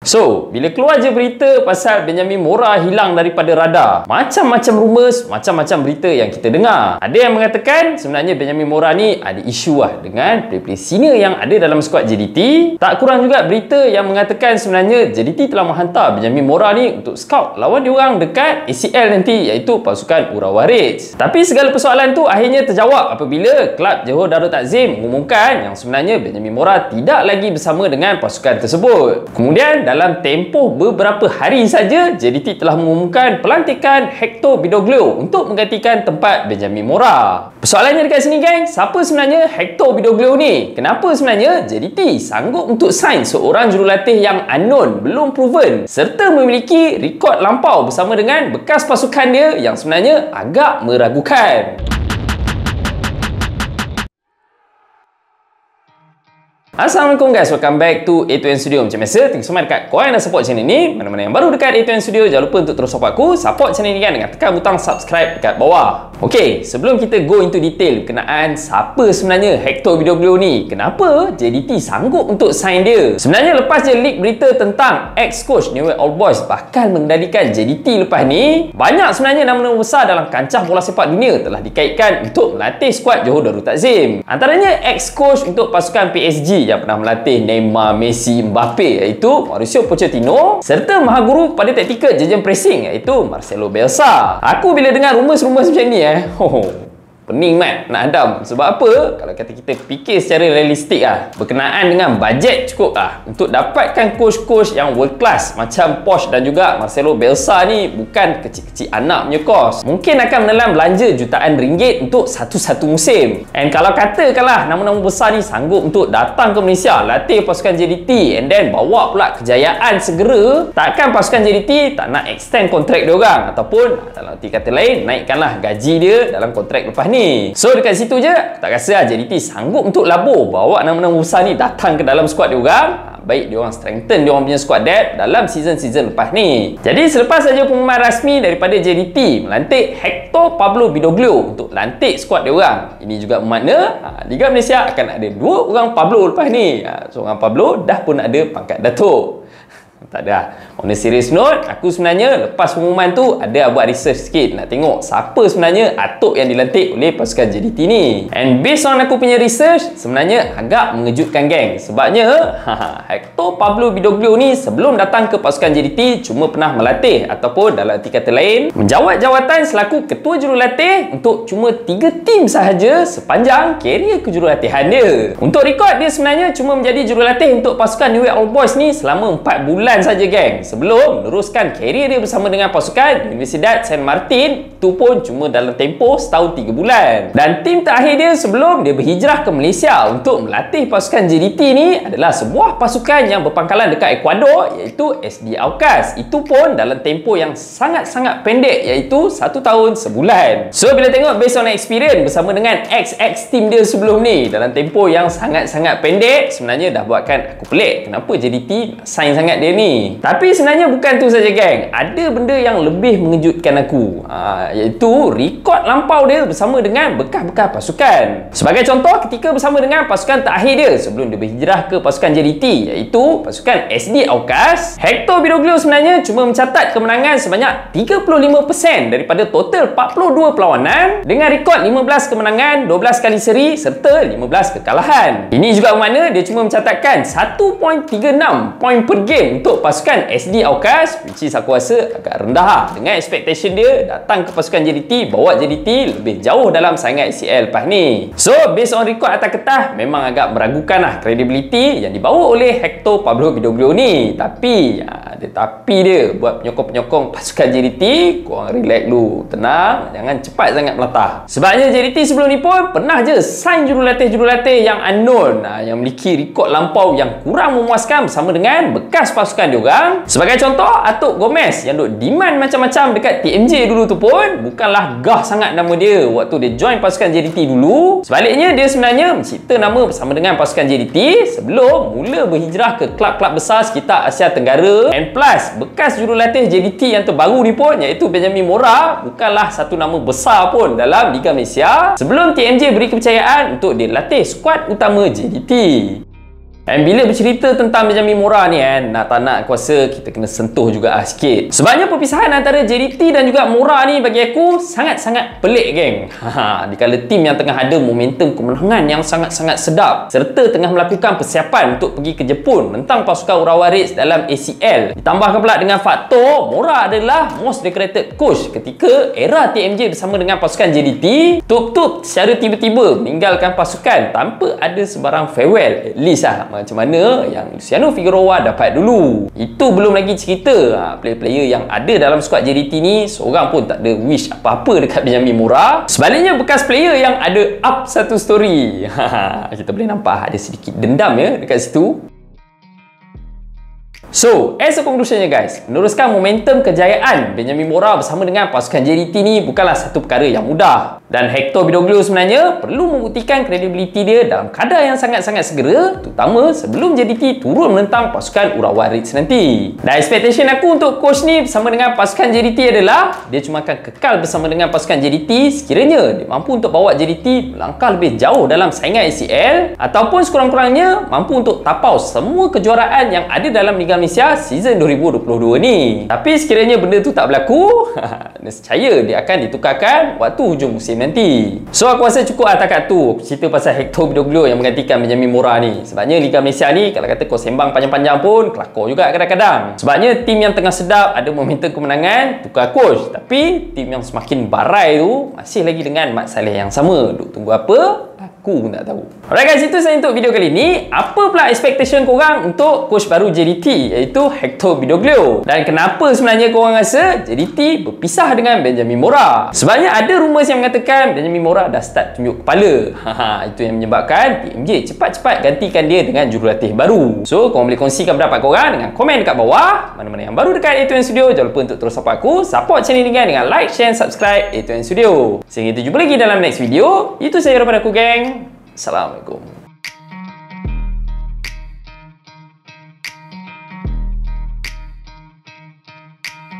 So, bila keluar je berita pasal Benjamin Mora hilang daripada radar, macam-macam rumours, macam-macam berita yang kita dengar. Ada yang mengatakan sebenarnya Benjamin Mora ni ada isu dengan player-player senior yang ada dalam skuad JDT. Tak kurang juga berita yang mengatakan sebenarnya JDT telah menghantar Benjamin Mora ni untuk scout lawan diorang dekat ACL nanti, iaitu pasukan Urawa-Reds. Tapi segala persoalan tu akhirnya terjawab apabila klub Johor Darul Takzim mengumumkan yang sebenarnya Benjamin Mora tidak lagi bersama dengan pasukan tersebut. Kemudian dalam tempoh beberapa hari saja, JDT telah mengumumkan pelantikan Hector Bidoglio untuk menggantikan tempat Benjamin Mora. Persoalannya dekat sini geng, siapa sebenarnya Hector Bidoglio ni? Kenapa sebenarnya JDT sanggup untuk sign seorang jurulatih yang unknown, belum proven, serta memiliki rekod lampau bersama dengan bekas pasukan dia yang sebenarnya agak meragukan? Assalamualaikum guys, welcome back to A2N Studio. Macam biasa, thank you so much dekat korang yang dah support channel ni. Mana-mana yang baru dekat A2N Studio, jangan lupa untuk terus support aku. Support channel ni kan dengan tekan butang subscribe dekat bawah. Ok, sebelum kita go into detail berkenaan siapa sebenarnya Hector Bidoglio ni, kenapa JDT sanggup untuk sign dia? Sebenarnya lepas je leak berita tentang ex-coach Newell Old Boys bakal mengendalikan JDT lepas ni, banyak sebenarnya nama-nama besar dalam kancah bola sepak dunia telah dikaitkan untuk melatih skuad Johor Darul Takzim. Antaranya ex-coach untuk pasukan PSG yang pernah melatih Neymar, Messi, Mbappe, iaitu Mauricio Pochettino, serta mahaguru pada taktikal jejeng pressing, iaitu Marcelo Bielsa. Aku bila dengar rumours-rumours macam ni pening mat nak hadam. Sebab apa? Kalau kata kita fikir secara realistik berkenaan dengan bajet cukup untuk dapatkan coach-coach yang world class macam Poch dan juga Marcelo Bielsa ni bukan kecil-kecil anak punya kos. Mungkin akan menelan belanja jutaan ringgit untuk satu-satu musim. And kalau katakanlah nama-nama besar ni sanggup untuk datang ke Malaysia, latih pasukan JDT and then bawa pula kejayaan segera, takkan pasukan JDT tak nak extend kontrak dia orang, ataupun dalam arti kata lain, naikkanlah gaji dia dalam kontrak lepas ni. So dekat situ je, tak rasa JDT sanggup untuk labur bawa nama-nama besar ni datang ke dalam skuad dia orang. Baik dia orang strengthen dia orang punya squad depth dalam season-season lepas ni. Jadi selepas saja pengumuman rasmi daripada JDT melantik Hector Pablo Bidoglio untuk lantik squad dia orang, ini juga bermakna Liga Malaysia akan ada 2 orang Pablo lepas ni. Seorang Pablo dah pun ada pangkat Datuk. Tak ada. On a serious note, aku sebenarnya lepas pengumuman tu ada buat research sikit nak tengok siapa sebenarnya atuk yang dilantik oleh pasukan JDT ni. And based on aku punya research, sebenarnya agak mengejutkan geng. Sebabnya Hector Pablo Bidoglio ni sebelum datang ke pasukan JDT cuma pernah melatih ataupun dalam arti kata lain menjawat jawatan selaku ketua jurulatih untuk cuma 3 tim sahaja sepanjang kerjaya kejurulatihan dia. Untuk rekod dia sebenarnya cuma menjadi jurulatih untuk pasukan Newell Old Boys ni selama 4 bulan saja geng, sebelum meneruskan kerjaya dia bersama dengan pasukan Universidad San Martin, itu pun cuma dalam tempoh setahun 3 bulan. Dan tim terakhir dia sebelum dia berhijrah ke Malaysia untuk melatih pasukan JDT ni adalah sebuah pasukan yang berpangkalan dekat Ecuador, iaitu SD Aucas. Itu pun dalam tempoh yang sangat-sangat pendek, iaitu 1 tahun sebulan. So bila tengok based on experience bersama dengan ex tim dia sebelum ni dalam tempoh yang sangat-sangat pendek, sebenarnya dah buatkan aku pelik kenapa JDT sign sangat dia ni. Tapi sebenarnya bukan tu saja geng, ada benda yang lebih mengejutkan aku, iaitu rekod lampau dia bersama dengan bekas-bekas pasukan. Sebagai contoh, ketika bersama dengan pasukan terakhir dia sebelum dia berhijrah ke pasukan JDT, iaitu pasukan SD Aucas, Hector Bidoglio sebenarnya cuma mencatat kemenangan sebanyak 35% daripada total 42 perlawanan dengan rekod 15 kemenangan, 12 kali seri serta 15 kekalahan. Ini juga bermakna dia cuma mencatatkan 1.36 poin per game untuk pasukan SD Aucas, which is aku rasa agak rendah dengan expectation dia datang ke pasukan JDT, bawa JDT lebih jauh dalam saingan ACL lepas ni. So based on rekod atas kertas, memang agak meragukan credibility yang dibawa oleh Hector Pablo Bidoglio ni. Tapi ada tapi dia buat penyokong-penyokong pasukan JDT, korang relax dulu, tenang, jangan cepat sangat melatah. Sebabnya JDT sebelum ni pun pernah je sign jurulatih-jurulatih yang unknown, yang memiliki rekod lampau yang kurang memuaskan bersama dengan bekas pasukan diorang. Sebagai contoh, Atuk Gomez yang duk demand macam-macam dekat TMJ dulu tu pun bukanlah gah sangat nama dia waktu dia join pasukan JDT dulu. Sebaliknya, dia sebenarnya mencipta nama bersama dengan pasukan JDT sebelum mula berhijrah ke klub-klub besar sekitar Asia Tenggara. And plus, bekas jurulatih JDT yang terbaru ni pun, iaitu Benjamin Mora, bukanlah satu nama besar pun dalam Liga Malaysia sebelum TMJ beri kepercayaan untuk dia latih skuad utama JDT. Dan bila bercerita tentang Benjamin Mora ni kan, nak tak nak aku rasa kita kena sentuh juga sikit. Sebabnya perpisahan antara JDT dan juga Mora ni bagi aku sangat-sangat pelik geng. Dikala tim yang tengah ada momentum kemenangan yang sangat-sangat sedap serta tengah melakukan persiapan untuk pergi ke Jepun menentang pasukan Urawa Reds dalam ACL. Ditambahkan pula dengan faktor Mora adalah most decorated coach ketika era TMJ bersama dengan pasukan JDT. Tup-tup secara tiba-tiba meninggalkan pasukan tanpa ada sebarang farewell. At least lah macam mana yang Luciano Figueroa dapat dulu. Itu belum lagi cerita player-player yang ada dalam skuad JDT ni seorang pun tak ada wish apa-apa dekat Benjamin Mora. Sebaliknya bekas player yang ada up satu story. Kita boleh nampak ada sedikit dendam ya dekat situ. So, as a conclusionnya guys, meneruskan momentum kejayaan Benjamin Mora bersama dengan pasukan JDT ni bukanlah satu perkara yang mudah. Dan Hector Bidoglio sebenarnya perlu membuktikan kredibiliti dia dalam kadar yang sangat-sangat segera, terutama sebelum JDT turun menentang pasukan Urawa Reds nanti. Dan expectation aku untuk coach ni bersama dengan pasukan JDT adalah dia cuma akan kekal bersama dengan pasukan JDT sekiranya dia mampu untuk bawa JDT melangkah lebih jauh dalam saingan ACL ataupun sekurang-kurangnya mampu untuk tapau semua kejuaraan yang ada dalam Liga Malaysia season 2022 ni. Tapi sekiranya benda tu tak berlaku, nescaya dia akan ditukarkan waktu hujung musim nanti. So aku rasa cukup takat tu aku cerita pasal Hector Bidoglio yang menggantikan Benjamin Mora ni. Sebabnya Liga Malaysia ni kalau kata kau sembang panjang-panjang pun kelakor juga kadang-kadang. Sebabnya tim yang tengah sedap ada momentum kemenangan tukar coach, tapi tim yang semakin barai tu masih lagi dengan Mat Saleh yang sama. Duk tunggu apa? Aku pun tak tahu. Alright guys, itu sahaja untuk video kali ni. Apa pula expectation korang untuk coach baru JDT iaitu Hector Bidoglio? Dan kenapa sebenarnya korang rasa JDT berpisah dengan Benjamin Mora? Sebabnya ada rumours yang mengatakan Benjamin Mora dah start tunjuk kepala. Itu yang menyebabkan TMJ cepat-cepat gantikan dia dengan jurulatih baru. So korang boleh kongsikan pendapat korang dengan komen dekat bawah. Mana-mana yang baru dekat A2N Studio, jangan lupa untuk terus support aku, support channel ni dengan like, share, subscribe A2N Studio. Sehingga kita jumpa lagi dalam next video. Itu sahaja daripada aku geng. Assalamualaikum.